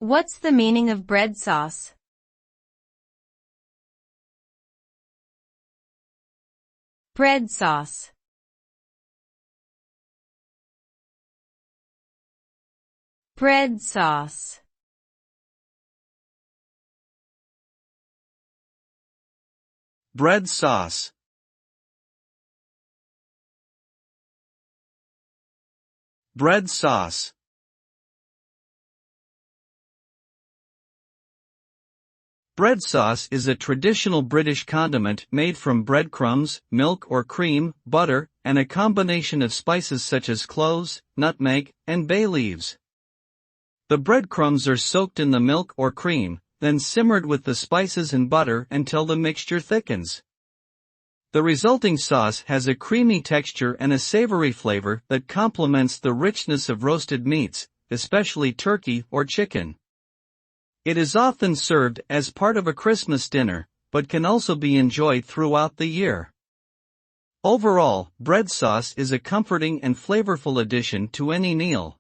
What's the meaning of bread sauce? Bread sauce. Bread sauce. Bread sauce. Bread sauce. Bread sauce is a traditional British condiment made from breadcrumbs, milk or cream, butter, and a combination of spices such as cloves, nutmeg, and bay leaves. The breadcrumbs are soaked in the milk or cream, then simmered with the spices and butter until the mixture thickens. The resulting sauce has a creamy texture and a savory flavor that complements the richness of roasted meats, especially turkey or chicken. It is often served as part of a Christmas dinner, but can also be enjoyed throughout the year. Overall, bread sauce is a comforting and flavorful addition to any meal.